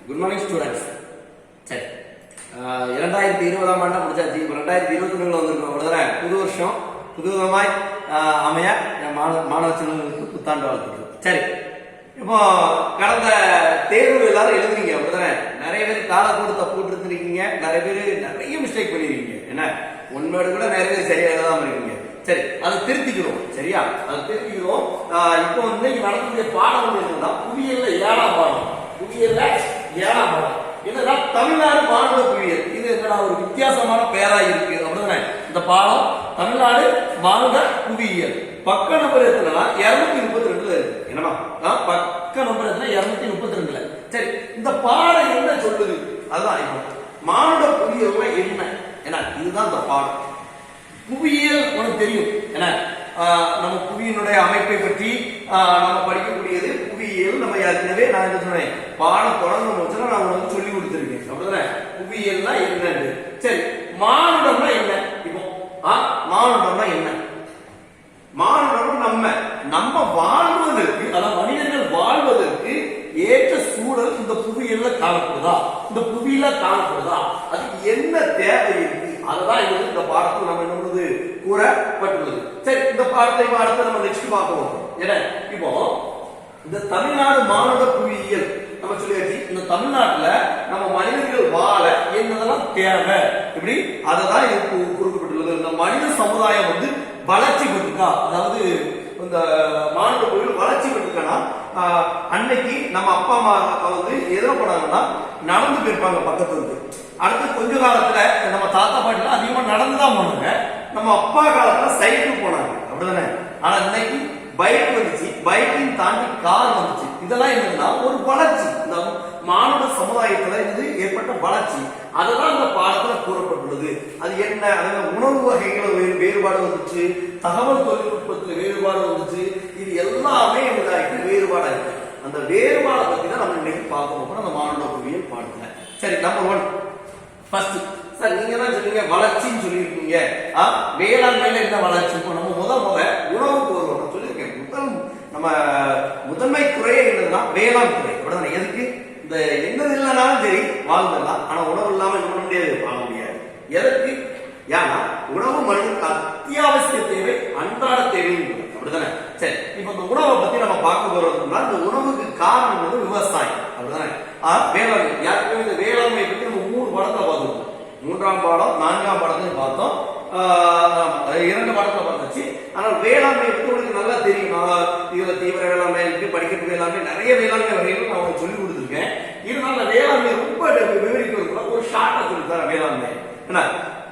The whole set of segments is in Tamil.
Good morning students. சரி, 2020ஆம் ஆண்டு முடிச்சாச்சு. இப்போ 2021 வந்திருக்கோம். அவ்வளோதானே? புது வருஷம் புது விதமாய் அமைய மாணவ செல்வங்களுக்கு புத்தாண்டு வாழ்த்துக்கள். சரி, இப்போ கடந்த தேர்வு எல்லாரும் எழுதுறீங்க. அப்படிதானே? நிறைய பேர் காலக்கூட தப்பு போட்டுருந்துருக்கீங்க. நிறைய பேர் நிறைய மிஸ்டேக் பண்ணிருக்கீங்க. என்ன உண்மையோட கூட நிறைய பேர் சரியா எழுதாம இருக்கீங்க. சரி, அதை திருத்திக்கிறோம். சரியா? அதை திருத்திக்கிறோம். இப்போ இன்னைக்கு நடக்கக்கூடிய பாடம் வந்து என்னன்னா புவியியல்ல 7ஆம் பாடம். புவியியல்ல 7ஆம் பாடம் என்னன்னா தமிழ்நாடு மானுட புவியியல். இது என்னடா ஒரு வித்தியாசமான பெயரா இருக்கு. அப்படிதானே? இந்த பாடம் தமிழ்நாடு மானுட புவியியல். பக்க நம்பர் எத்தனை? 232ல இருக்கு. என்னமா பக்க நம்பர் எத்தனை? 232ல. சரி, இந்த பாடம் என்ன சொல்லுது? அதுதான் இப்போ மானுட புவியியல்னா என்ன. ஏன்னா இதுதான் இந்த பாடம். புவியியல் உனக்கு தெரியும். ஏன்னா நம்ம புவியினுடைய அமைப்பை பற்றி நம்ம படிக்கக்கூடியது புவியியல். நம்ம ஏற்கனவே நான் என்ன சொன்னேன், பாடம் தொடர்ந்து நான் உனக்கு சொல்லி கொடுத்துருக்கேன். அப்படிதானே? புவியியல்னா என்னன்னு. சரி, மானுடம்னா என்ன? இப்போ மானுடம்னா என்ன? மானுடம் நம்ம வாழ்வதற்கு, அதாவது மனிதர்கள் வாழ்வதற்கு ஏற்ற சூழல் இந்த புவியியல்ல காணப்படுதா, இந்த புவியில காணப்படுதா, அதுக்கு என்ன தேவை இருக்கு, அதுதான் இந்த பாடத்தில் நம்ம என்ன பண்ணுது கூறப்பட்டுள்ளது. சரி, இந்த பாடத்தை அடுத்து நம்ம நெக்ஸ்ட் பார்ப்போம். ஏன்னா இப்போ இந்த தமிழ்நாடு மானுட புவியியல் நம்ம சொல்லியாச்சு. இந்த தமிழ்நாட்டுல நம்ம மனிதர்கள் வாழ என்னதெல்லாம் தேவை, இப்படி அததான் இதுக்கு குறிப்பிட்டுள்ளது. இந்த மனித சமுதாயம் வந்து வளர்ச்சி பெற்றிருக்கா, அதாவது இந்த மானுட புவியியல் வளர்ச்சி பெற்றிருக்கா. அன்னைக்கு நம்ம அப்பா அம்மா வந்து எதிர போனாங்கன்னா நடந்து போயிருப்பாங்க பக்கத்துல இருந்து. அடுத்து கொஞ்ச காலத்துல நம்ம தாத்தா பாட்டில அதிகமா நடந்துதான் போனாங்க. நம்ம அப்பா காலத்துல சைக்கிள் போனாங்க. அப்படிதானே? ஆனா இன்னைக்கு பைக் வந்துச்சு, பைக்கையும் தாண்டி கார் வந்துச்சு. இதெல்லாம் என்னன்னா ஒரு வளர்ச்சி, இந்த மானுட சமுதாயத்துல இருந்து ஏற்பட்ட வளர்ச்சி. அதுதான் இந்த பாடத்துல கூறப்பட்டுள்ளது. அது என்ன? அதுல உணவு வகைகள் வேறுபாடு வந்துச்சு, தகவல் தொழில்நுட்பத்துல வேறுபாடு வந்துச்சு. இது எல்லாமே எங்களுக்கு வேறுபாடா இருக்கு. அந்த வேறுபாடை பத்தி தான் நம்ம இன்னைக்கு பார்க்க போறோம் அந்த மானுட புவியியல் பாடத்துல. சரி, நம்பர் 1 ஃபர்ஸ்ட். சார், நீங்க தான் சொன்னீங்க வளர்ச்சின்னு சொல்லியிருக்கீங்க. வேளாண்மையில என்ன வளர்ச்சி? இப்போ நம்ம முதல் உணவுக்கு வருவோம். நான் சொல்லியிருக்கேன், நம்ம முதன்மை துறையே என்னதுன்னா வேளாண் துறை. அப்படிதானே? எதுக்கு? இந்த என்னது இல்லைனாலும் சரி வாழ்ந்துடலாம், ஆனா உணவு இல்லாம என்ன பண்ண முடியாது, வாழ முடியாது. எதற்கு? ஏன்னா உணவு மனிதனுக்கு அத்தியாவசிய தேவை, அன்றாட தேவை. அப்படிதானே? சரி, இப்ப இந்த உணவை பத்தி நம்ம பார்க்க போறோம்னா இந்த உணவுக்கு காரணம் வந்து விவசாயம். அப்படிதானே? வேளாண்மை. யாருக்குமே இந்த வேளாண்மையை பத்தி நம்ம 3 பாடத்துல பார்த்துருக்கோம். 3ஆம் பாடம் 4ஆம் பாடத்தையும் பார்த்தோம், 2 பாடத்துல பார்த்தாச்சு. ஆனால் வேளாண்மை பத்தி உங்களுக்கு நல்லா தெரியும். இதுல தீவிர வேளாண்மை இருக்கு, படிக்கட்டு வேளாண்மை, நிறைய வேளாண்மை வகைகள் நான் உங்களுக்கு சொல்லி கொடுத்துருக்கேன். இதனால வேளாண்மை ரொம்ப விவரிக்கிறதுக்குள்ள ஒரு ஷார்ட்டா சொல்லி தர வேளாண்மை. ஏன்னா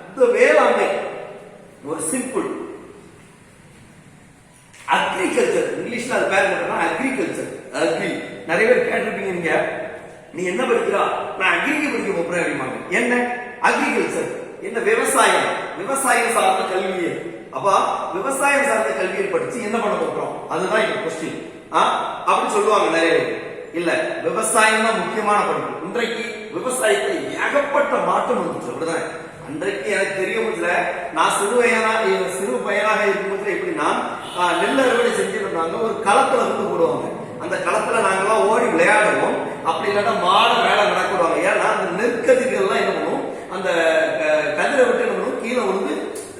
இந்த வேளாண்மை ஒரு சிம்பிள் அக்ரிகல்ச்சர். இங்கிலீஷ்ல அது பேர் போட்டோம்னா அக்ரிகல்ச்சர். அக்ரி நிறைய பேர் கேட்டிருப்பீங்க, நீங்க நீ என்ன படிக்கிறா? நான் அக்ரிக்கு படிக்க போறேன் அப்படிமாங்க. என்ன அக்ரிகல்ச்சர்? என்ன? விவசாயம். விவசாயம் சார்ந்த கல்வியை. அப்ப விவசாயம் சார்ந்த கல்வியை படிச்சு என்ன பண்ண போறோம், அதுதான் இந்த கொஸ்டின். அப்படின்னு சொல்லுவாங்க நிறைய பேர். இல்ல, விவசாயம் தான் முக்கியமான படிப்பு. இன்றைக்கு விவசாயத்தை ஏகப்பட்ட மாற்றம் வந்துச்சு. அப்படிதான் அன்றைக்கு எனக்கு தெரிய நான் சிறு பையனாக இருக்கும்போது எப்படின்னா நெல் அறுவடை செஞ்சிருந்தாங்க. ஒரு களத்துல வந்து போடுவாங்க. அந்த களத்துல நாங்கெல்லாம் ஓடி விளையாடுவோம். அப்படி இல்லாட்டா மாட வேலை நடக்குவாங்க. ஏன்னா அந்த நெற்கதிர்கள் எல்லாம் என்ன பண்ணுவோம், அந்த கதிரை விட்டு என்ன பண்ணுவோம், கீழே விழுந்து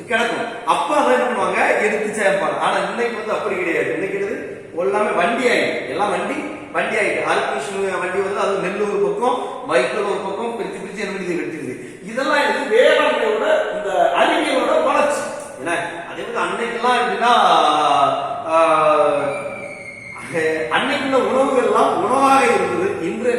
கிடக்கும். அப்ப அதை என்ன பண்ணுவாங்க, எடுத்து சேர்ப்பாங்க. ஆனா இன்னைக்கு வந்து அப்படி கிடையாது. இன்னைக்கு எல்லாமே வண்டி ஆயிடுச்சு. எல்லாம் வண்டி ஆயிட்டு அறுப்பு வண்டி வந்து அது நெல் ஒரு பக்கம், வைக்கோல் ஒரு பக்கம், பிரிச்சு என்ன பண்ணி கட்டுது. இதெல்லாம் எனக்கு வேளாண்மையோட இந்த அறிவியலோட வளர்ச்சி. ஏன்னா அதே மாதிரி அன்னைக்கெல்லாம் எப்படின்னா அன்னைக்குள்ள உணவுகள் எல்லாம் உணவாக இருந்தது. இன்று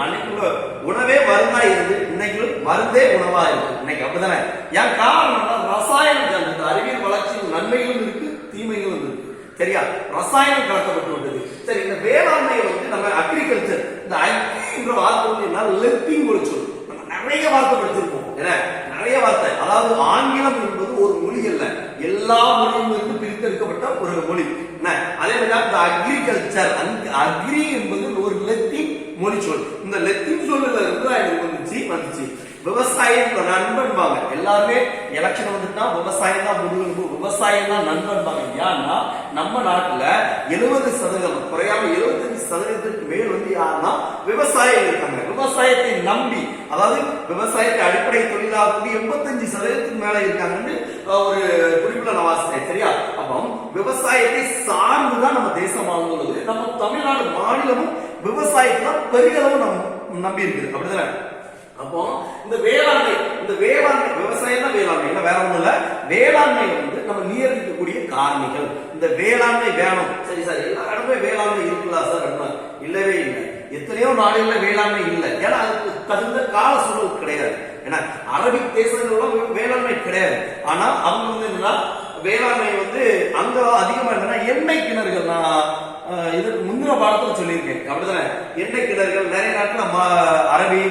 அன்னைக்குள்ள உணவே மருந்தா இருந்து, இன்னைக்கு மருந்தே உணவா இருக்கு. இன்னைக்கு அப்படிதானே? ஏன் காரணம்? ரசாயனம். இந்த அறிவியல் வளர்ச்சியில் நன்மைகளும் இருக்கு, தீமைகளும் இருக்கு. சரியா? ரசாயனம் கலக்கப்பட்டு விட்டது. சரி, இந்த வேளாண்மையை வந்து நம்ம அக்ரிகல்ச்சர், இந்த அக்ரின்ற வார்த்தை வந்து என்ன, லெப்பிங் ஒரு சொல். நம்ம நிறைய வார்த்தை படிச்சிருப்போம். ஏன்னா நிறைய வார்த்தை. அதாவது ஆங்கிலம் என்பது ஒரு மொழி அல்ல, எல்லா மொழியும் இருந்து பிரித்தெடுக்கப்பட்ட ஒரு மொழி. அதே மாதிரி இந்த அக்ரிகல்ச்சர், அக்ரி என்பது ஒரு லத்தீன் மொழி சொல். இந்த லத்தீன் சொல்லுல இருந்து வந்துச்சு. விவசாயம் நண்பன்பாங்க. எல்லாருமே எலெக்ஷன் வந்துட்டா விவசாயம் தான் முதுகெலும்பு, விவசாயம் தான் நண்பன்பாங்க. ஏன்னா நம்ம நாட்டுல 70% குறையாம 75% மேல் வந்து யாருன்னா விவசாயம் இருக்காங்க. விவசாயத்தை நம்பி, அதாவது விவசாயத்தை அடிப்படை தொழிலாக 85% மேல இருக்காங்கன்னு ஒரு குறிப்பிட்ட நான் வாசித்தேன். சரியா? அப்போ விவசாயத்தை சார்ந்துதான் நம்ம தேசம் வாழ்ந்துள்ளது. நம்ம தமிழ்நாடு மாநிலமும் விவசாயத்தை பெரிகளவு நம்பி இருக்குது. அப்படிதானே? அப்போ இந்த வேளாண்மை விவசாயம் தான் வேளாண்மை, வேற ஒண்ணும் இல்ல. வேளாண்மை வந்து நம்ம நியமிக்கக்கூடிய காரணிகள். இந்த வேளாண்மை வேணும். சரி சார், எல்லா இடமே வேளாண்மை இருக்குல்ல சார்? இல்லவே இல்லை. எத்தனையோ நாடுகள்ல வேளாண்மை இல்லை. ஏன்னா அதுக்கு தகுந்த கால சூழல் கிடையாது. ஏன்னா அரபிக் தேசங்கள்லாம் வேளாண்மை கிடையாது. ஆனா அவங்க வந்து என்னன்னா வேளாண்மை வந்து அங்க அதிகமா என்னன்னா எண்ணெய் கிணறுகள். நான் இதுக்கு முந்தின பாடத்துல சொல்லியிருக்கேன். அப்படித்தானே? எண்ணெய் கிணறுகள் நிறைய நாட்டுல அரபி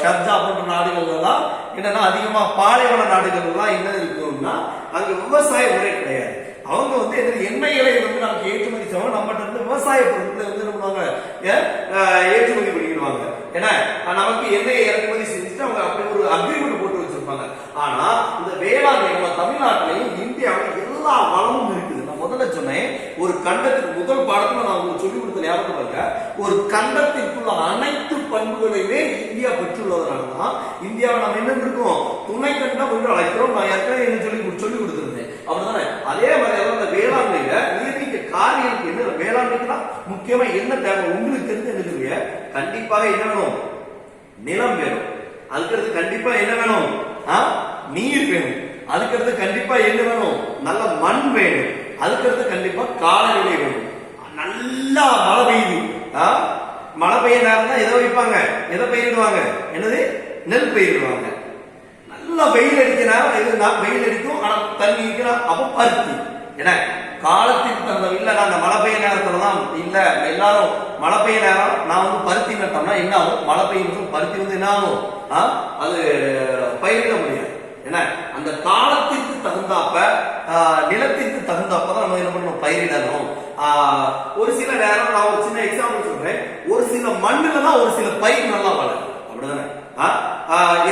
ஷர்ஜா போன்ற நாடுகள்லாம் என்னன்னா அதிகமா பாலைவன நாடுகள்லாம் என்ன இருக்குன்னா அங்க விவசாய முறை கிடையாது. அவங்க வந்து எண்ணெய்களை வந்து நமக்கு ஏற்றுமதி செய்வாங்க. நம்மகிட்ட இருந்து விவசாய பொருட்களை வந்து என்ன பண்ணுவாங்க, ஏற்றுமதி பண்ணிடுவாங்க. ஏன்னா நமக்கு எண்ணெயை இறக்குமதி செஞ்சுட்டு அவங்க அப்படி ஒரு அக்ரிமெண்ட் போட்டு வச்சிருப்பாங்க. ஆனா இந்த வேளாண்மை நம்ம தமிழ்நாட்டிலையும் இந்தியாவிலும் எல்லா வளமும் இருக்குது. நான் முதல்ல சொன்னேன், ஒரு கண்டத்துக்கு முதல் பாடத்துல நான் உங்களுக்கு சொல்லிக் கொடுத்த ஞாபகம் இருக்க, ஒரு கண்டத்திற்குள்ள அனைத்து பண்புகளையுமே இந்தியா பெற்றுள்ளதுனாலதான் இந்தியாவை நம்ம என்ன இருக்கோம், துணை கண்டம் என்று அழைக்கிறோம். நான் ஏற்கனவே என்ன சொல்லி கொடுத்திருந்தேன். அப்படிதானே? அதே மாதிரி அந்த வேளாண்மையில நீர்மிக்க காரியத்துக்கு என்ன, வேளாண்மைக்குன்னா முக்கியமா என்ன தேவை உங்களுக்கு தெரிஞ்சு என்ன, கண்டிப்பாக என்ன வேணும், நிலம் வேணும். அதுக்கடுத்து கண்டிப்பா என்ன வேணும், நீர் வேணும். அதுக்கடுத்து கண்டிப்பா என்ன வேணும், நல்ல மண் வேணும். அதுக்கடுத்து கண்டிப்பா காலநிலை வேணும். நல்லா மழை பெய்யுது, மழை பெய்ய நேரம் தான் எதை வைப்பாங்க, எதை பயிரிடுவாங்க, என்னது, நெல் பயிரிடுவாங்க. நல்லா வெயில் அடிக்கிறான், வெயில் அடிக்கும், ஆனா தண்ணி இருக்கிறான், அப்ப பருத்தி. ஏன்னா காலத்திற்கு தகுந்த இல்ல, நாங்க மழை பெய்ய நேரத்துலதான் இல்ல, எல்லாரும் மழை பெய்ய நேரம் நான் வந்து பருத்தி நட்டோம்னா என்ன ஆகும், மழை பெய்யும் பருத்தி வந்து என்ன ஆகும், அது பயிரிட முடியாது. ஏன்னா அந்த காலத்திற்கு தகுந்தாப்ப நிலத்திற்கு தகுந்தாப்பதான் நம்ம என்ன பண்ணணும், பயிரிடணும். ஒரு சில நேரம் நான் ஒரு சின்ன எக்ஸாம்பிள் சொல்றேன். ஒரு சில மண்ணுல தான் ஒரு சில பயிர் நல்லா வளரும். அப்படிதானே?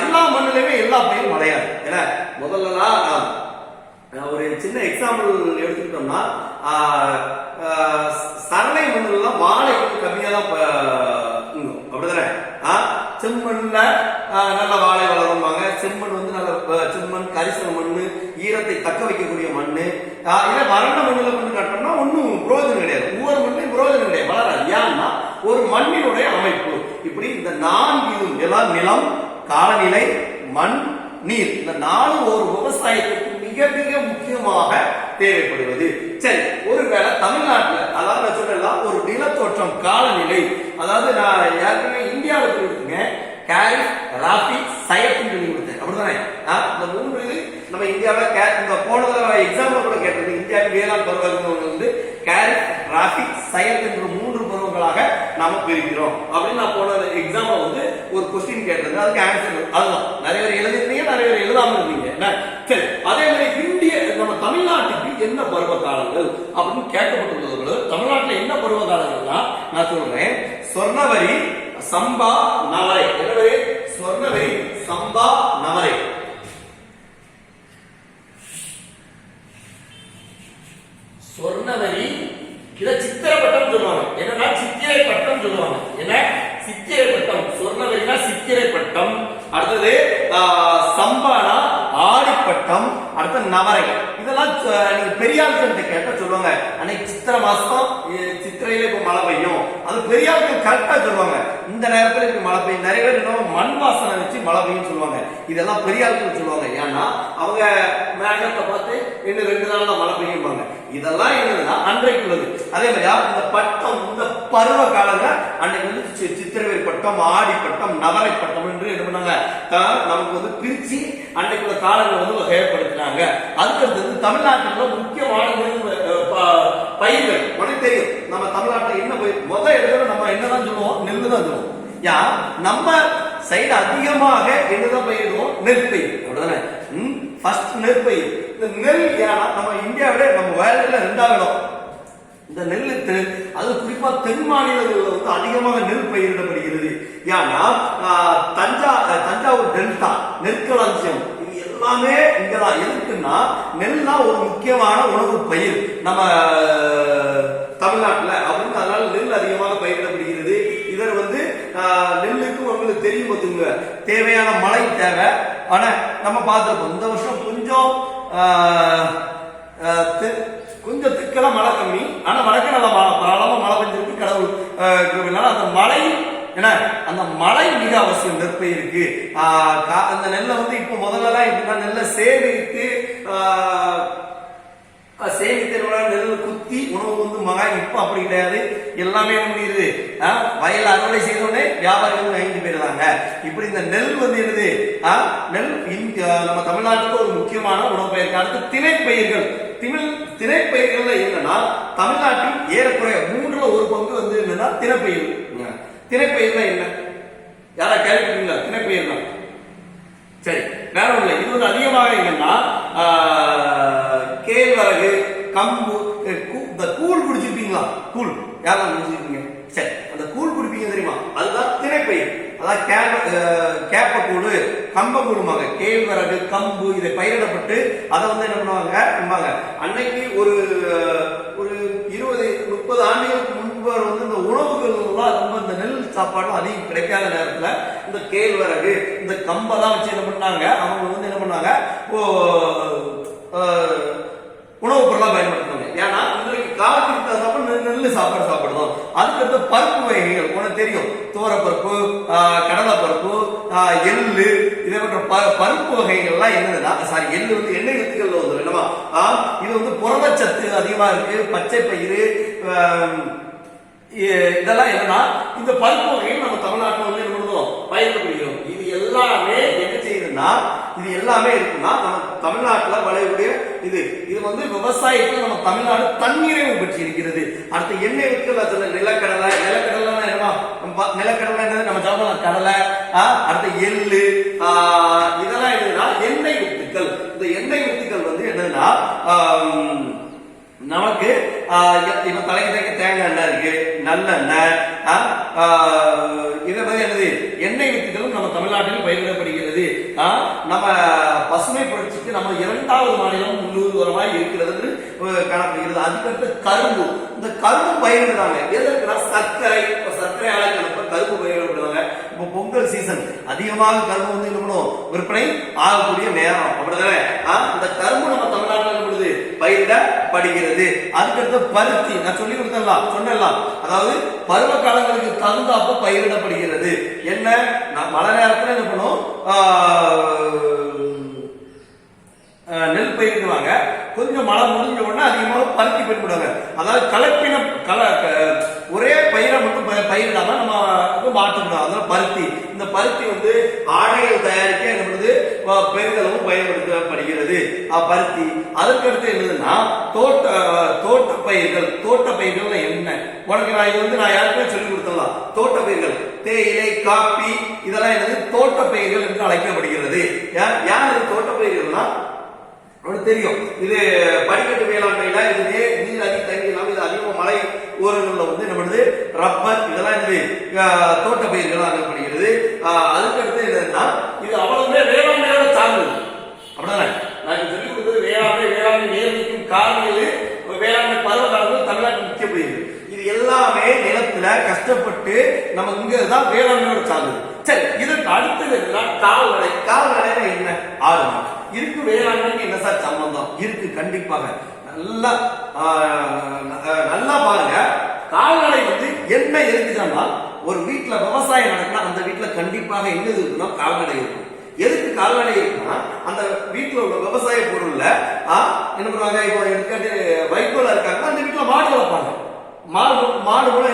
எல்லா மண்ணிலுமே எல்லா பயிரும் விளையாது. ஏன்னா முதல்லலாம் ஒரு சின்ன எக்ஸாம்பிள் எடுத்துக்கிட்டோம்னா சரணை மண்ணுலாம் வாழை கம்மியா தான் அப்படிதானே? செம்மண்ல நல்ல வாழை வளருவாங்க. செம்மண் வந்து நல்ல செம்மண், கரிசன மண்ணு, ஈரத்தை தக்க வைக்கக்கூடிய மண்ணு. இல்ல வறண்ட மண்ணுல மண்ணு கட்டோம்னா ஒன்னும் புரோஜனம் கிடையாது. ஒவ்வொரு மண்ணையும் புரோஜனம் கிடையாது, வளராது. ஏன்னா ஒரு மண்ணினுடைய அமைப்பு இப்படி இந்த 4 எல்லாம் நிலம், காலநிலை, மண், நீர், இந்த 4 ஒரு விவசாயத்துக்கு மிக மிக முக்கியமாக தேவைப்படுவது. சரி, ஒருவேளை தமிழ்நாட்டில், அதாவது நான் சொல்லலாம், ஒரு நிலத்தோற்றம், காலநிலை, அதாவது நான் ஏற்கனவே இந்தியாவில் கொடுத்துங்க, கேரிஃப், ராபி, சயத் சொல்லி கொடுத்தேன். அப்படிதானே? இந்த 3 இது நம்ம இந்தியாவில் இந்த போன எக்ஸாம்பிள் கூட கேட்டது. இந்தியாவின் வேளாண் பருவங்கள் வந்து கேரிஃப், ராபி, சயத் என்ற 3 பருவங்களாக நாம பிரிக்கிறோம் அப்படின்னு நான் போன எக்ஸாம்பிள் வந்து ஒரு கொஸ்டின் கேட்டது. அதுக்கு ஆன்சர் அதுதான். நிறைய பேர் எழுதிருந்தீங்க, நிறைய பேர் எழுதாம இருந்தீங்க. சரி, அதே மாதிரி இந்திய நம்ம தமிழ்நாட்டுக்கு என்ன பருவ காலங்கள் அப்படின்னு கேட்கப்பட்டுள்ளது. தமிழ்நாட்டில் என்ன பருவ காலங்கள்னா நான் சொல்றேன், சொர்ணவரி, சம்பா, நவரை. எனவே சொர்ணவரி, சம்பா, நவரை. சொர்ணவரி இத சித்திரை பட்டம் சொல்லுவாங்க. என்னன்னா சித்திரை பட்டம் சொல்லுவாங்க. என்ன சித்திரை பட்டம், சொர்ணவரினா சித்திரை பட்டம். அடுத்தது சம்பானா ஆடிப்பட்டம். அடுத்த நவரை. இதெல்லாம் நீங்க பெரியாள்கிட்ட கேட்ட சொல்லுவாங்க, அன்னைக்கு சித்திரை மாசம் சித்திரையில இப்ப மழை பெய்யும். அது பெரியாள்கள் கரெக்டா சொல்லுவாங்க, இந்த நேரத்துல இப்ப மழை பெய்யும். நிறைய பேர் என்ன மண் வாசனை வச்சு மழை பெய்யும் சொல்லுவாங்க. இதெல்லாம் பெரியாள்கள் சொல்லுவாங்க. ஏன்னா அவங்க மேகத்தை பார்த்து இன்னும் 2 நாள் மழை பெய்யும்பாங்க. இதெல்லாம் என்னதுன்னா அன்றைக்கு உள்ளது. அதே மாதிரியா இந்த பட்டம், இந்த பருவ காலங்க அன்னைக்கு வந்து சித்திரை பட்டம், ஆடி பட்டம், நவரை பட்டம் என்று என்ன பண்ணாங்க, நமக்கு வந்து பிரிச்சு அன்றைக்குள்ள காலங்கள் வந்து வகைப்படுத்தினாங்க. அதுக்கடுத்தது தமிழ்நாட்டில் முக்கியமான பயிர்கள் உனக்கு தெரியும். நம்ம தமிழ்நாட்டில் என்ன பயிர் முதல் இடத்துல நம்ம என்னதான் சொல்லுவோம், நெல்லு தான் சொல்லுவோம். ஏன் நம்ம சைடு அதிகமாக என்னதான் பயிரிடுவோம், நெற்பயிர். அப்படிதானே? ஃபர்ஸ்ட் நெற்பயிர். இந்த நெல் ஏன்னா நம்ம இந்தியாவில நம்ம வேர்ல்டுல 2வது இடம். இந்த நெல் அது குறிப்பா தென் மாநிலங்களில் வந்து அதிகமாக நெல் பயிரிடப்படுகிறது. ஏன்னா தஞ்சாவூர் டெல்டா நெற்களஞ்சியம் இது எல்லாமே இங்கதான். எதுக்குன்னா நெல்னா ஒரு முக்கியமான உணவு பயிர் நம்ம தமிழ்நாட்டுல அப்படின்னு, அதனால நெல் அதிகமாக பயிரிடப்படுகிறது. இதர் வந்து நெல்லுக்கு உங்களுக்கு தெரியும் பார்த்துங்க, தேவையான மழை தேவை. ஆனா நம்ம பார்த்திருப்போம் இந்த வருஷம் கொஞ்சம் திக்கெல்லாம் மழை கம்மி. ஆனா வடக்கு நல்லா பரவாயில்லாம மழை பெஞ்சிருக்கு கடவுள். அந்த மழை ஏன்னா அந்த மழை மிக அவசியம் நெற்பயிருக்கு. அந்த நெல்லை வந்து இப்போ முதல்லலாம் எப்படின்னா நெல்லை சேமித்து நெல் குத்தி உணவு வந்து இப்ப அப்படி கிடையாது. எல்லாமே என்ன முடியுது, வயல் அறுவடை செய்தோடனே வியாபாரிகள் வாங்கிட்டு போயிருந்தாங்க. இப்படி இந்த நெல் வந்து என்னது, நெல் நம்ம தமிழ்நாட்டுக்கு ஒரு முக்கியமான உணவு பயிர். அடுத்து திணைப்பயிர்கள். திணைப்பயிர்கள்ல என்னன்னா தமிழ்நாட்டில் ஏறக்குறைய 1/3 வந்து என்னன்னா திணைப்பயிர். திணைப்பயிர்னா என்ன, யாரா கேள்விப்பட்டீங்களா? திணைப்பயிர்னா சரி வேற ஒண்ணு. இது வந்து அதிகமாக என்னன்னா கேழ்வரகு, கம்பு, இந்த கூழ் குடிச்சிருப்பீங்களா? கூழ் யாரா குடிச்சிருப்பீங்க? சரி, அந்த கூழ் குடிப்பீங்க தெரியுமா, அதுதான் திணைப்பயிர். அதான் கேப்பக்கூழு, கம்பக்கூழுமாங்க. கேழ்வரகு, கம்பு இதை பயிரிடப்பட்டு அதை வந்து என்ன பண்ணுவாங்க அன்னைக்கு ஒரு 20-30 ஆண்டுகளுக்கு முன்பு வந்து இந்த உணவுகள் ரொம்ப இந்த நெல் சாப்பாடு அதிகம் கிடைக்காத நேரத்துல இந்த கேழ்வரகு இந்த கம்பெல்லாம் வச்சு என்ன பண்ணாங்க, அவங்க வந்து என்ன பண்ணாங்க உணவுப் பொருளா பயன்படுத்துவாங்க. ஏன்னா இன்றைக்கு காலத்துக்கு தகுந்தப்ப நெல் சாப்பிடுறோம். அதுக்கடுத்து பருப்பு வகைகள் உனக்கு தெரியும், தோரப்பருப்பு, கடலைப்பருப்பு, எள்ளு, இதை போன்ற பருப்பு வகைகள்லாம் என்னதுன்னா எள்ளு வந்து எண்ணெய் வித்துக்கள்ல வந்து என்னமா இது வந்து புரதச்சத்து அதிகமா இருக்கு. பச்சை பயிறு இதெல்லாம் என்னன்னா இந்த பருப்பு வகைகள் நம்ம தமிழ்நாட்டில் வந்து என்ன பண்ணுவோம், பயிரிடப்படுகிறோம். இது எல்லாமே என்ன செய்யுதுன்னா, இது எல்லாமே இருக்குன்னா நம்ம தமிழ்நாட்டில் விளையக்கூடிய இது வந்து விவசாயத்தில் நம்ம தமிழ்நாடு தன்னிறைவு பெற்று இருக்கிறது. அடுத்து எண்ணெய் வித்துக்கள் நிலக்கடலை என்னவா, நிலக்கடலை என்னது நம்ம சாப்பிடலாம் கடலை. அடுத்து எள்ளு, இதெல்லாம் என்னதுன்னா எண்ணெய் வித்துக்கள். இந்த எண்ணெய் வித்துக்கள் வந்து என்னதுன்னா நமக்கு இப்ப தலைக்கு தேங்காய் எண்ணெய் இருக்கு, நல்லெண்ணெய், இதை மாதிரி என்னது எண்ணெய் வித்துக்களும் நம்ம தமிழ்நாட்டில் பயிரிடப்படுகிறது. நம்ம பசுமை புரட்சிக்கு நம்ம 2வது மாநிலம் முன்னுரிமை இருக்கிறது காணப்படுகிறது. அதுக்கடுத்து கரும்பு. இந்த கரும்பு பயிரிடுறாங்க எதற்குன்னா சர்க்கரை ஆலைக்கு கரும்பு பயிரிடப்படுறாங்க. இப்போ பொங்கல் சீசன் அதிகமாக கரும்பு வந்து என்ன பண்ணும், விற்பனை ஆகக்கூடிய நேரம் அப்படிதானே. இந்த கரும்பு நம்ம தமிழ்நாட்டில் பயிரிடப்படுகிறது. அதுக்கடுத்து பருத்தி, நான் சொல்லி சொன்னலாம், அதாவது பருவ காலங்களுக்கு தகுந்தாப்ப பயிரிடப்படுகிறது. என்ன மழை நேரத்தில் என்ன பண்ணும், நெல் பயிரிடுவாங்க. கொஞ்சம் மழை முடிஞ்ச உடனே அதிகமாக பருத்தி பயிரிடுவாங்க. அதாவது ஒரே பயிரை மட்டும் பயிரிடாம நம்ம மாற்றணும். அதனால பருத்தி, இந்த பருத்தி வந்து ஆடைகள் தயாரிக்க என்ன பண்ணுது, பெரிதளவும் பயன்படுத்தப்படுகிறது பருத்தி. அதுக்கடுத்து என்னதுன்னா தோட்ட பயிர்கள் என்ன உனக்கு நான் இது வந்து நான் யாருக்குமே சொல்லி கொடுத்தலாம். தோட்ட பயிர்கள் தேயிலை, காப்பி இதெல்லாம் என்னது தோட்ட பயிர்கள் என்று அழைக்கப்படுகிறது. யார் தோட்ட பயிர்கள்னா அவனுக்கு தெரியும். இது படிக்கட்டு வேளாண்மையில இது நீர் அதிக தங்கி இல்லாம இது அதிகமாக மழை ஓரங்களில் வந்து என்ன பண்ணுது, ரப்பர் இதெல்லாம் இது தோட்ட பயிர்கள் அழைக்கப்படுகிறது. அதுக்கடுத்து என்னன்னா இது அவ்வளவுமே வேளாண்மையோட சார்ந்தது அப்படிதானே. நான் சொல்லி கொடுத்தது வேளாண்மை நேர்மைக்கும் காலநிலை வேளாண்மை பருவ காலத்தில் தமிழ்நாட்டில் முக்கியப்படுகிறது. இது எல்லாமே நிலத்துல கஷ்டப்பட்டு நம்ம இங்கதான் வேளாண்மையோட சார்ந்தது. சரி, இதற்கு அடுத்தது கால்நடை என்ன, ஆடு இருக்கு. வேளாண்மைக்கு என்ன சார் சம்பந்தம் இருக்கு? கண்டிப்பாக நல்லா பாருங்க. கால்நடை வந்து என்ன இருக்குன்னா, ஒரு வீட்டுல விவசாயம் நடக்குன்னா அந்த வீட்டுல கண்டிப்பாக என்ன இருக்குன்னா கால்நடை இருக்கும். எதுக்கு கால்நடை இருக்குன்னா, அந்த வீட்டுல உள்ள விவசாய பொருள்ல என்ன பண்ணுவாங்க, இப்போ எடுத்துக்காட்டு வைக்கோல இருக்காங்க, அந்த வீட்டுல மாடு வளர்ப்பாங்க. மாடு கூட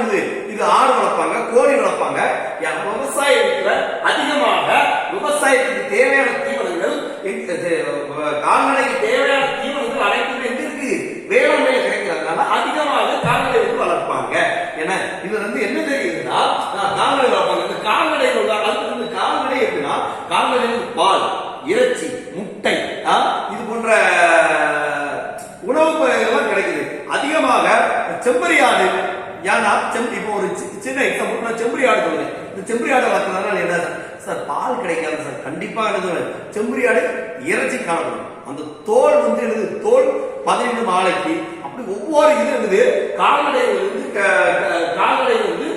இது ஆடு வளர்ப்பாங்க, கோழி வளர்ப்பாங்க. விவசாயத்துல அதிகமாக விவசாயத்துக்கு தேவையான தீவனங்கள், கால்நடைக்கு தேவையான தீவனங்கள் அனைத்துமே எங்க இருக்கு, வேளாண்மையில கிடைக்கிறதுனால அதிகமாக கால்நடை வந்து வளர்ப்பாங்க. ஏன்னா இது வந்து என்ன தெரியுதுன்னா, கால்நடை வளர்ப்பாங்க. இந்த கால்நடைகள் உள்ள அதுக்கு கால்நடை எப்படின்னா, கால்நடைகளுக்கு பால், இறைச்சி, முட்டை இது போன்ற உணவு எல்லாம் கிடைக்குது. அதிகமாக செம்மறி செம்பரி ஆடு சொல்றேன். இந்த செம்பரி ஆடு வளர்க்கறதுனால என்ன சார் பால் கிடைக்காது சார். கண்டிப்பா என்னது செம்பரி ஆடு இறைச்சி காணப்படும். அந்த தோல் வந்து என்னது தோல் 15 நாளைக்கு அப்படி ஒவ்வொரு இது என்னது கால்நடைகள் வந்து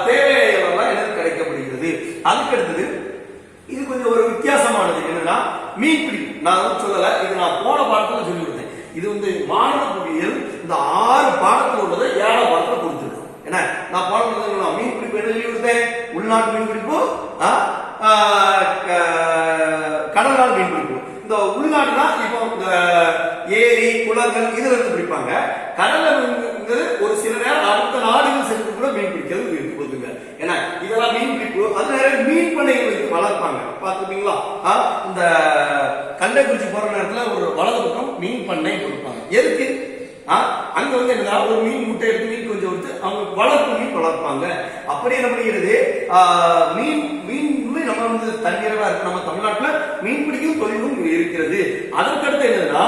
தேவையெல்லாம் எனக்கு கிடைக்கப்படுகிறது. அதுக்கு அடுத்தது இது கொஞ்சம் ஒரு வித்தியாசமானது என்னன்னா மீன் பிடிப்பு. நான் சொல்லல, இது நான் போன பாடத்துல சொல்லி கொடுத்தேன். இது வந்து மாணவ புவியியல் இந்த 6 பாடத்தில் உள்ளதை 7ஆம் பாடத்துல கொடுத்துருக்கோம். என்ன நான் போன மீன் பிடிப்பு என்ன சொல்லி கொடுத்தேன்? உள்நாட்டு மீன் பிடிப்பு, கடல்நாள் மீன் பிடிப்பு. இந்த உள்நாடுனா இப்போ இந்த ஏரி குளங்கள் இதுல இருந்து பிடிப்பாங்க. கடல்ல ஒரு சில நேரம் அடுத்த நாடுகள் சென்று கூட மீன் பிடிக்கிறது இருக்கு போதுங்க. ஏன்னா இதெல்லாம் மீன் பிடிப்பு. அது நிறைய மீன் பண்ணைகள் வைத்து வளர்ப்பாங்க. பாத்துப்பீங்களா? இந்த கள்ளக்குறிச்சி போற நேரத்துல ஒரு வலது பக்கம் மீன் பண்ணை கொடுப்பாங்க. எதுக்கு? அங்க வந்து என்ன ஒரு மீன் முட்டை எடுத்து மீன் கொஞ்சம் எடுத்து அவங்க வளர்ப்பு மீன் வளர்ப்பாங்க. அப்படி என்ன பண்ணுகிறது மீன் நம்ம வந்து தண்ணீரா இருக்கு. நம்ம தமிழ்நாட்டுல மீன் பிடிக்கும் தொழிலும் இருக்கிறது. அதற்கடுத்து என்னன்னா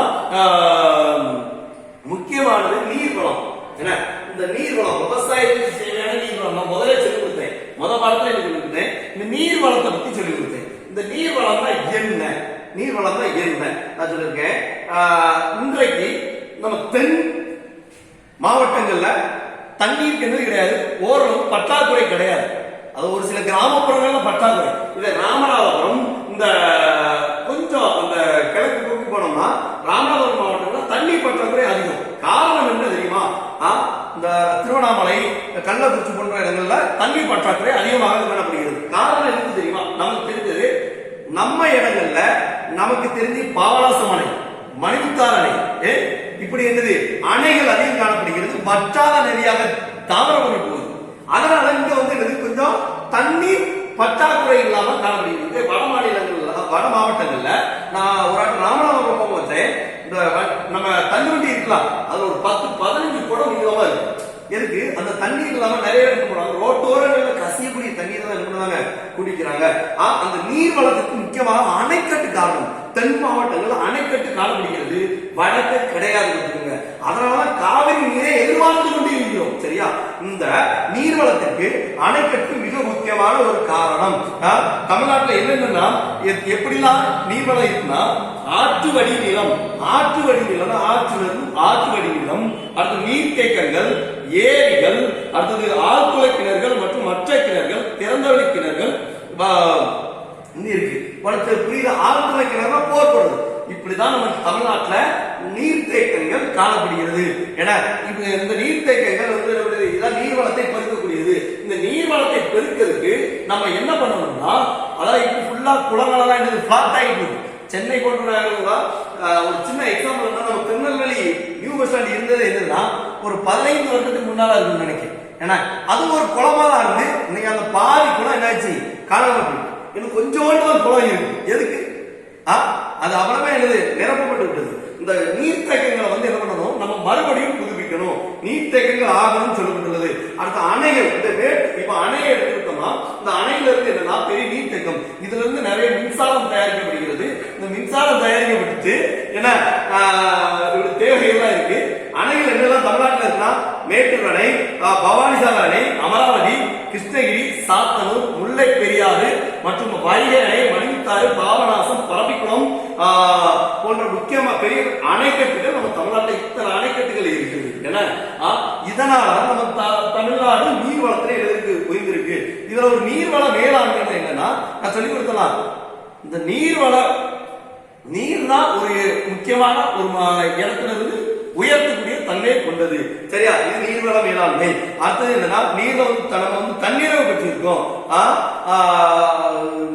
முக்கியமானது நீர் வளம். என்ன இந்த நீர் வளம் விவசாயத்துக்கு தேவையான நீர் வளம் நான் முதல்ல சொல்லி கொடுத்தேன். பாடத்துல என்ன சொல்லி கொடுத்தேன்? இந்த நீர் வளத்தை பத்தி சொல்லி கொடுத்தேன். இந்த நீர் வளம்னா என்ன? நீர் வளம் தான் என்ன நான் சொல்லியிருக்கேன். இன்றைக்கு நம்ம தென் மாவட்டங்கள்ல தண்ணீருக்கு என்ன கிடையாது, ஓரளவு பற்றாக்குறை கிடையாது. அது ஒரு சில கிராமப்புறங்கள்ல பற்றாக்குறை. இந்த ராமநாதபுரம் இந்த கொஞ்சம் அந்த கிழக்கு நோக்கி போனோம்னா ராமநாதபுரம் மாவட்டங்கள்ல தண்ணீர் பற்றாக்குறை அதிகம். காரணம் என்ன தெரியுமா? இந்த திருவண்ணாமலை கள்ளக்குறிச்சி போன்ற இடங்கள்ல தண்ணீர் பற்றாக்குறை அதிகமாக காணப்படுகிறது. காரணம் என்ன தெரியுமா? நமக்கு தெரிஞ்சது நம்ம இடங்கள்ல நமக்கு தெரிஞ்சு பாபநாசம் அணை, மணிமுத்தாறு அணை, இப்படி என்னது அணைகள் அதிகம் காணப்படுகிறது. வற்றாத நதியாக தாமிரபரணி போகுது. அதனால இங்க வந்து என்னது கொஞ்சம் தண்ணீர் பற்றாக்குறை இல்லாம காணப்படுகிறது. வட மாநிலங்கள்ல வட மாவட்டங்கள்ல நான் ஒரு ராமநாதபுரம் போகும்போது இந்த நம்ம தண்ணி வண்டி இருக்கலாம், அதுல ஒரு 10-15 குடம் நீளமா இருக்கு. எதுக்கு? அந்த தண்ணீர் இல்லாம நிறைய பேர் போறாங்க. ரோட்டோரங்கள்ல கசியக்கூடிய தண்ணீர் தான் என்ன பண்ணுவாங்க, குடிக்கிறாங்க. அந்த நீர் வளத்துக்கு முக்கியமாக அணைக்கட்டு காரணம். தென் மாவட்டங்கள் அணைக்கட்டு காணப்படுகிறது, வடக்கு கிடையாது. அதனால காவிரி நீரை எதிர்பார்த்து கொண்டு இருக்கிறோம். சரியா? இந்த நீர்வளத்திற்கு அணைக்கட்டு மிக முக்கியமான ஒரு காரணம். தமிழ்நாட்டில் என்னன்னா எப்படிலாம் நீர்வளம் இருக்குன்னா ஆற்று வடி நிலம், ஆற்று வடி நிலம், ஆற்று வடி நிலம், அடுத்து நீர்த்தேக்கங்கள், ஏரிகள், அடுத்தது ஆழ்துளை கிணறுகள் மற்றும் மற்ற கிணறுகள், திறந்தவெளி கிணறுகள் இருக்கு. புரியுது? ஆழ்துளை கிணறு போர்ப்படுது. இப்படிதான் நம்ம தமிழ்நாட்டுல நீர்த்தேக்கங்கள் காணப்படுகிறது. ஏன்னா இந்த நீர்த்தேக்கங்கள் வந்து இதான் நீர்வளத்தை பெருக்கக்கூடியது. இந்த நீர்வளத்தை பெருக்கிறதுக்கு நம்ம என்ன பண்ணணும்னா, அதாவது இப்ப ஃபுல்லா குளங்களெல்லாம் என்னது பிளாட் ஆகிட்டு இருக்கு. சென்னை போன்ற ஒரு சின்ன எக்ஸாம்பிள் நம்ம திருநெல்வேலி நியூ பஸ் ஸ்டாண்ட் இருந்தது என்னன்னா ஒரு 15 வருஷத்துக்கு முன்னால இருக்குன்னு நினைக்கிறேன். ஏன்னா அது ஒரு குளமா தான் இருந்து இன்னைக்கு அந்த பாதி குளம் என்னாச்சு காணப்பட்டு இன்னும் கொஞ்சோண்டு ஒரு குளம் இருக்கு. எதுக்கு? அது அவ்வளவே என்னது நிரப்பப்பட்டு விட்டது. இந்த நீர்த்தேக்கங்களை வந்து என்ன பண்ணணும், நம்ம மறுபடியும் புதுப்பிக்கணும், நீர்த்தேக்கங்கள் ஆகணும்னு சொல்லப்பட்டுள்ளது. அடுத்த அணைகள், இந்த இப்ப அணையை எடுத்துக்கிட்டோம்னா இந்த அணையில இருந்து என்னன்னா பெரிய நீர்த்தேக்கம், இதுல இருந்து நிறைய மின்சாரம் தயாரிக்கப்படுகிறது. இந்த மின்சாரம் தயாரிக்கப்பட்டு என்ன தேவைகள்லாம் இருக்கு. அணைகள் என்னெல்லாம் தமிழ்நாட்டில் இருக்குன்னா மேட்டூர் அணை, பவானிசாகர் அணை, அமராவதி, கிருஷ்ணகிரி, சாத்தனூர், முல்லை பெரியாறு மற்றும் வைகை அணை, மணிமுத்தாறு, பாபநாசம், பரப்பிக்குளம் போன்ற முக்கியமா பெரிய அணைக்கட்டுகள் நம்ம தமிழ்நாட்டில் இத்தனை அணைக்கட்டுகள் இருக்குது. ஏன்னா இதனால நம்ம தமிழ்நாடு நீர்வளத்துல எழுதிருக்கு உயர்ந்திருக்கு. இதுல ஒரு நீர்வள மேலாண்மை என்னன்னா நான் சொல்லிக் கொடுத்தலாம். இந்த நீர் தான் ஒரு முக்கியமான ஒரு இடத்துல இருந்து உயர்த்தக்கூடிய தன்மையை கொண்டது. சரியா? இது நீர்வள மேலாண்மை. அடுத்தது என்னன்னா நீர்ல வந்து நம்ம வந்து தண்ணீரை பெற்றிருக்கோம்,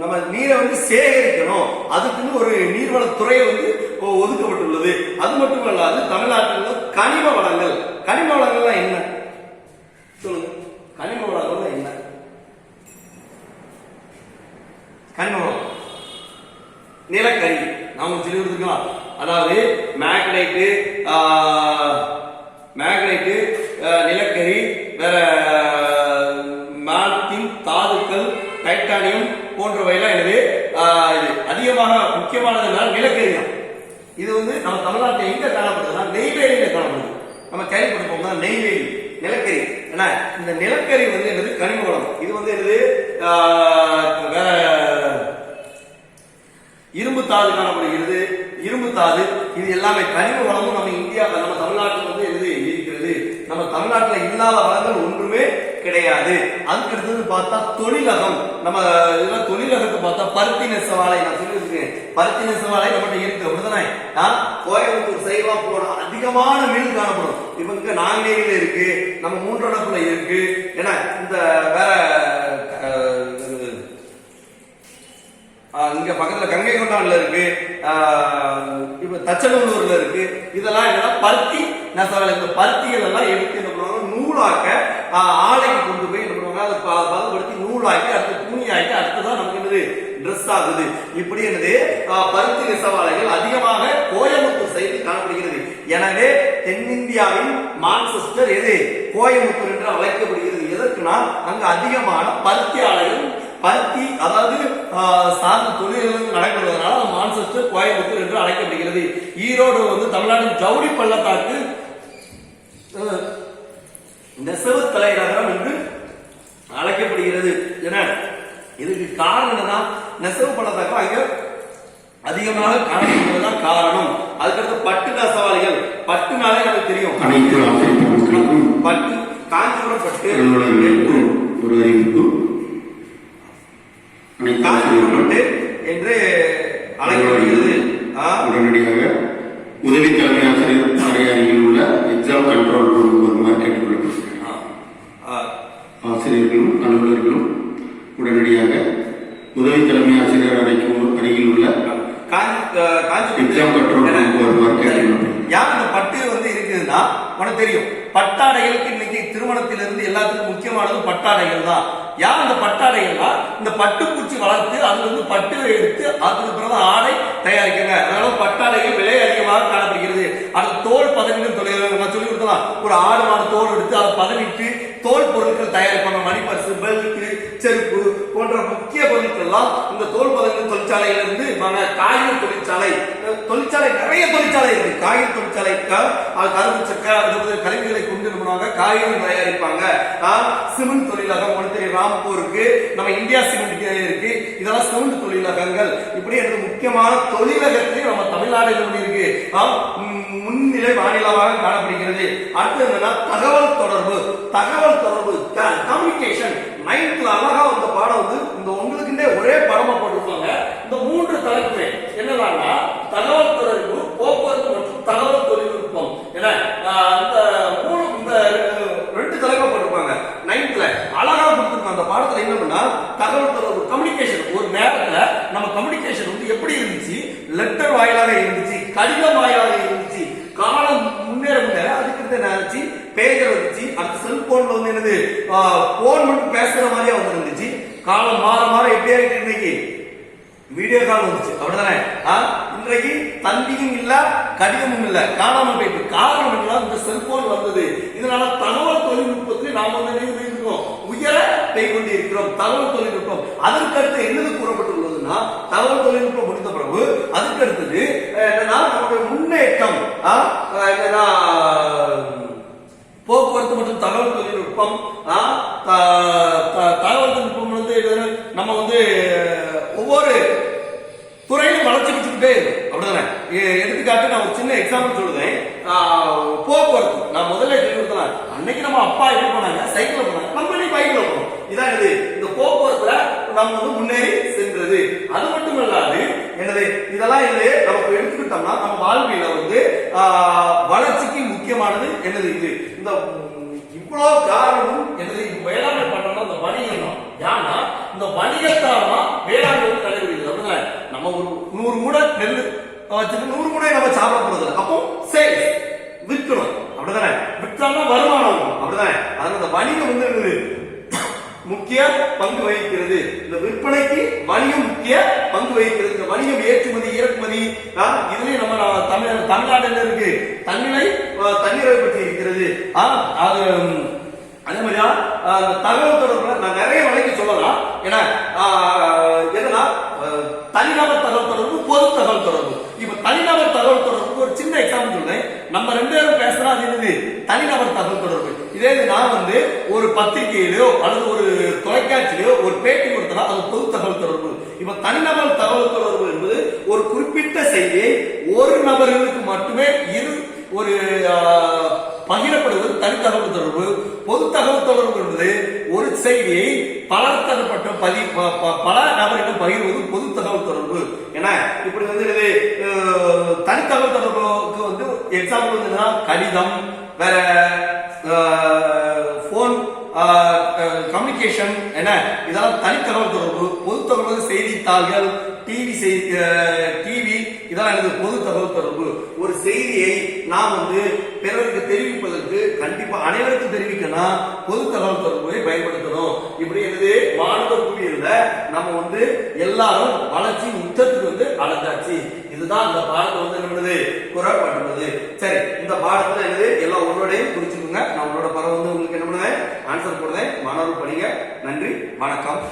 நம்ம நீரை வந்து சேகரிக்கணும், அதுக்குன்னு ஒரு நீர்வளத்துறை வந்து ஒதுக்கப்பட்டுள்ளது. அது மட்டும் இல்லாது தமிழ்நாட்டில் கனிம வளங்கள், கனிம வளங்கள்லாம் என்ன சொல்லுங்க? கனிம வளங்கள் என்ன? கனிம வளம் நிலக்கரி நாம சொல்லி கொடுத்துருக்கலாம். அதாவது மேக்னைட்டு, நிலக்கரி, வேற மார்டின் தாதுக்கள், டைட்டானியம் போன்றவையெல்லாம் இது அதிகமாக முக்கியமானது நிலக்கரி தான். இது வந்து நம்ம தமிழ்நாட்டில் எங்க காணப்படுதுன்னா நெய்வேலியில காணப்படுது. நம்ம கேள்விப்பட்டிருப்போம் நெய்வேலி. நிலக்கரி. ஏன்னா இந்த நிலக்கரி வந்து என்னது கனிம வளம். இது வந்து என்னது வேற இரும்பு தாது காணப்படுகிறது. இரும்பு தாது இது எல்லாமே கனிம வளமும் நம்ம இந்தியா நம்ம தமிழ்நாட்டில் வந்து எது இருக்கிறது. நம்ம தமிழ்நாட்டில் இல்லாத வளங்கள் ஒன்றுமே கிடையாது. அதுக்கு அடுத்தது பார்த்தா தொழிலகம். நம்ம இதெல்லாம் தொழிலகத்தை பார்த்தா பருத்தி நெசவாலை. நான் சொல்லி வச்சிருக்கேன், பருத்தி நெசவாலை நம்மகிட்ட இருக்கு. அப்படிதானே கோயம்புத்தூர் சைட்லாம் போனா அதிகமான மீன் காணப்படும். இப்ப இங்க நாங்கநேரியில இருக்கு, நம்ம மூன்றடப்புல இருக்கு. ஏன்னா இந்த வேற இங்க பக்கத்துல கங்கை கொண்டான்ல இருக்கு, இப்ப தச்சநல்லூர்ல இருக்கு. இதெல்லாம் என்னன்னா பருத்தி நெசவாலை. இந்த பருத்திகள் எல்லாம் எடுத்து என்ன பண்ணுவாங்க, நூலாக்க ஆலைக்கு கொண்டு போய் என்ன பண்ணுவாங்க, அதை பதப்படுத்தி நூலாக்கி அடுத்து துணியாக்கி அடுத்துதான் நமக்கு என்னது ட்ரெஸ் ஆகுது. இப்படி என்னது பருத்தி நெசவாலைகள் அதிகமாக கோயம்புத்தூர் சைடில் காணப்படுகிறது. எனவே தென்னிந்தியாவின் மான்செஸ்டர் எது கோயம்புத்தூர் என்று அழைக்கப்படுகிறது. எதற்குனா அங்க அதிகமான பருத்தி ஆலைகள், பருத்தி அதாவது சார்ந்த தொழில்கள் நடைபெறுவதனால மான்செஸ்டர் கோயம்புத்தூர் என்று அழைக்கப்படுகிறது. ஈரோடு வந்து தமிழ்நாட்டின் ஜவுளி பள்ளத்தாக்கு நெசவு தலைநகரம் என்று அழைக்கப்படுகிறது. என இதுக்கு காரணம் என்னன்னா நெசவு பள்ளத்தாக்கு அங்க அதிகமாக காணப்படுவதுதான் காரணம். அதுக்கடுத்து பட்டு நெசவாளிகள். பட்டுனாலே நமக்கு தெரியும், பட்டு காஞ்சிபுரம் பட்டு என்று அழைக்கப்படுகிறது. உடனடியாக உதவி தலைமை ஆசிரியர் அறையில் உள்ள எக்ஸாம் கண்ட்ரோல் ரூம் வருமாறு கேட்டுக்கொள்ளப்படுகிறது. ஆசிரியர்களும் அலுவலர்களும் உடனடியாக உதவி தலைமை ஆசிரியர் அறையில் உள்ள எக்ஸாம் கண்ட்ரோல் ரூம் வருமாறு கேட்டுக்கொள்ளப்படுகிறது. யார் இந்த பட்டு வந்து இருக்குதுன்னா உனக்கு தெரியும், பட்டாடைகளுக்கு இன்னைக்கு திருமணத்திலிருந்து எல்லாத்துக்கும் முக்கியமானது பட்டாடைகள் தான். யார் அந்த பட்டாடைகள்னா இந்த பட்டுப்பூச்சி வளர்த்து அதுல இருந்து பட்டு எடுத்து அதுக்கு பிறகு ஆடை தயாரிக்கிறாங்க. அதனால பட்டாடைகள் விலை அதிகமாக காணப்படுகிறது. அது தோல் பதனிடும் தொழில் நான் சொல்லி கொடுத்தலாம். ஒரு ஆடு மாடு தோல் எடுத்து அதை பதனிட்டு தோல் பொருட்கள் தயாரிப்பாங்க. மணிப்பரிசு, பெல்ட், செருப்பு போன்ற முக்கிய பொருட்கள் எல்லாம் இந்த தோல் பதனிடும் தொழிற்சாலையில இருந்து காகித தொழிற்சாலை, தொழிற்சாலை நிறைய தொழிற்சாலை இருக்கு. காகித தொழிற்சாலை கரும்பு சக்கை கருவிகளை கொண்டு காகிதம் தயாரிப்பாங்க. சிமெண்ட் தொழிலகம் ராம்பூருக்கு, நம்ம இந்தியா சிமெண்ட் இருக்கு. இதெல்லாம் சிமெண்ட் தொழிலகங்கள். இப்படி முக்கியமான தொழிலகத்தில் நம்ம தமிழ்நாடு இருக்கு முன்னிலை மாநிலமாக காணப்படுகிறது. அடுத்து என்னன்னா தகவல் தொடர்பு. தகவல் தொடர்பு கம்யூனிகேஷன். 9th அழகா இந்த பாடம் வந்து இந்த உங்களுக்கு ஒரே படமா போட்டிருப்பாங்க. இந்த 3 தலைப்பு என்னன்னா தகவல் தொடர்பு, போக்குவரத்து மற்றும் தகவல் தொழில்நுட்பம். ஏன்னா இந்த 2 தலைப்பா போட்டிருப்பாங்க. 9th அழகா கொடுத்திருக்காங்க. அந்த பாடத்துல என்ன பண்ணா தகவல் தொடர்பு கம்யூனிகேஷன். ஒரு நேரத்துல நம்ம கம்யூனிகேஷன் வந்து எப்படி இருந்துச்சு, லெட்டர் வாயிலாக இருந்துச்சு, கடிதம் வாயிலாக இருந்துச்சு. காலம் முன்னேற முன்னேற அதுக்கு நினைச்சு பேஜர் வந்துச்சு. அந்த செல்போன்ல வந்து என்னது போன் மட்டும் பேசுற மாதிரியா வந்து இருந்துச்சு. காலம் மாற மாற எப்படி ஆயிட்டு இன்னைக்கு வீடியோ கால் வந்துச்சு. அப்படிதானே இன்றைக்கு தந்தியும் இல்ல கடிதமும் இல்ல, காணாம போயிட்டு. காரணம் என்ன, இந்த செல்போன் வந்தது. இதனால தகவல் தொழில்நுட்பத்தில் நாம் வந்து உயர போய் கொண்டு இருக்கிறோம். தகவல் தொழில்நுட்பம் அதற்கடுத்து என்னது கூறப்பட்டுள்ளதுன்னா தகவல் தொழில்நுட்பம் முடிந்த பிறகு அதுக்கு அடுத்தது என்னன்னா நம்முடைய முன்னேற்றம் என்னன்னா போக்குவரத்து மற்றும் தகவல் தொழில்நுட்பம். தகவல் தொழில்நுட்பம் வந்து நம்ம வந்து ஒவ்வொரு துறையிலும் வளர்ச்சி வச்சுக்கிட்டே இருக்கும். அப்படிதானே எடுத்துக்காட்டு நான் ஒரு சின்ன எக்ஸாம்பிள் சொல்லுவேன். போக்குவரத்து நான் முதல்ல சொல்லி கொடுத்தேன். அன்னைக்கு நம்ம அப்பா எப்படி போனாங்க, சைக்கிள் போனாங்க, நம்ம பைக்ல போனோம். இதான் இது இந்த போக்குவரத்துல நம்ம வந்து முன்னேறி சென்றது. அது மட்டும் இல்லாது என்னது இதெல்லாம் இது நமக்கு எடுத்துக்கிட்டோம்னா நம்ம வாழ்க்கையில வந்து வளர்ச்சிக்கு முக்கியமானது என்னது இது. இந்த இவ்வளவு காரணமும் என்னது வேளாண்மை பண்றோம்னா இந்த வணிகம் தான். ஏன்னா இந்த வணிகத்தாலதான் வேளாண்மை வந்து நடைபெறுகிறது. அப்படின்னா நம்ம ஒரு 100 மூடை நெல் வச்சுட்டு 100 மூடை நம்ம சாப்பிட போறது. அப்போ சேல்ஸ் விற்கணும். அப்படிதானே விற்றாலும் வருமானம். அப்படிதானே அதனால இந்த வணிகம் வந்து முக்கிய பங்கு வகிக்கிறது. இந்த விற்பனைக்கு வணிகம் முக்கிய பங்கு வகிக்கிறது. இந்த வணிகம் ஏற்றுமதி இறக்குமதி இதுலயும் நம்ம தமிழ்நாட்டில் இருக்கு தண்ணீரை பற்றி இருக்கிறது. அது அதே மாதிரியா தகவல் தொடர்புல நான் நிறைய வழிக்கு சொல்லலாம். ஏன்னா என்னன்னா தனிநபர் தகவல் தொடர்பு, பொது தகவல் தொடர்பு. இப்ப தனிநபர் தகவல் தொடர்பு ஒரு சின்ன எக்ஸாம்பிள் சொல்றேன். நம்ம 2 பேரும் பேசுறோம். அது என்னது தனிநபர் தகவல் தொடர்பு. இதே நான் வந்து ஒரு பத்திரிகையிலோ அல்லது ஒரு தொலைக்காட்சியிலோ ஒரு பேட்டி கொடுத்தா அது பொது தகவல் தொடர்பு. இப்ப தனிநபர் தகவல் தொடர்பு என்பது ஒரு குறிப்பிட்ட செய்தியை ஒரு நபர்களுக்கு மட்டுமே ஒரு பகிரப்படுவது தனி தகவல் தொடர்பு. பொது தகவல் தொடர்பு என்பது ஒரு செய்தியை பலர் தரப்பட்ட பல நபரிடம் பகிர்வது பொது தகவல் தொடர்பு. ஏன்னா இப்படி வந்து தனி தகவல் தொடர்புக்கு வந்து எக்ஸாம்பிள் வந்து கடிதம், வேற போன் கம்யூனிகேஷன், என்ன இதெல்லாம் தனி தகவல் தொடர்பு. பொது தகவல் செய்தித்தாள்கள், டிவி இதெல்லாம் எனக்கு பொது தகவல் தொடர்பு. ஒரு செய்தியை நாம் வந்து பிறருக்கு தெரிவிப்பதற்கு கண்டிப்பா அனைவருக்கும் தெரிவிக்கணும் பொது தகவல் தொடர்புகளை பயன்படுத்தணும். இப்படி என்னது மாணவர் கூடியிருந்த நம்ம வந்து எல்லாரும் வளர்ச்சி உச்சத்துக்கு வந்து அடைஞ்சாச்சு. இதுதான் இந்த பாடத்தை வந்து என்னது கூறப்பட்டுள்ளது. சரி, இந்த பாடத்துல என்னது எல்லாம் உங்களோடையும் குறிச்சுக்கோங்க. நான் உங்களோட படம் வந்து உங்களுக்கு என்ன பண்ணுவேன், ஆன்சர் போடுறேன். மாணவர் படிங்க. நன்றி, வணக்கம்.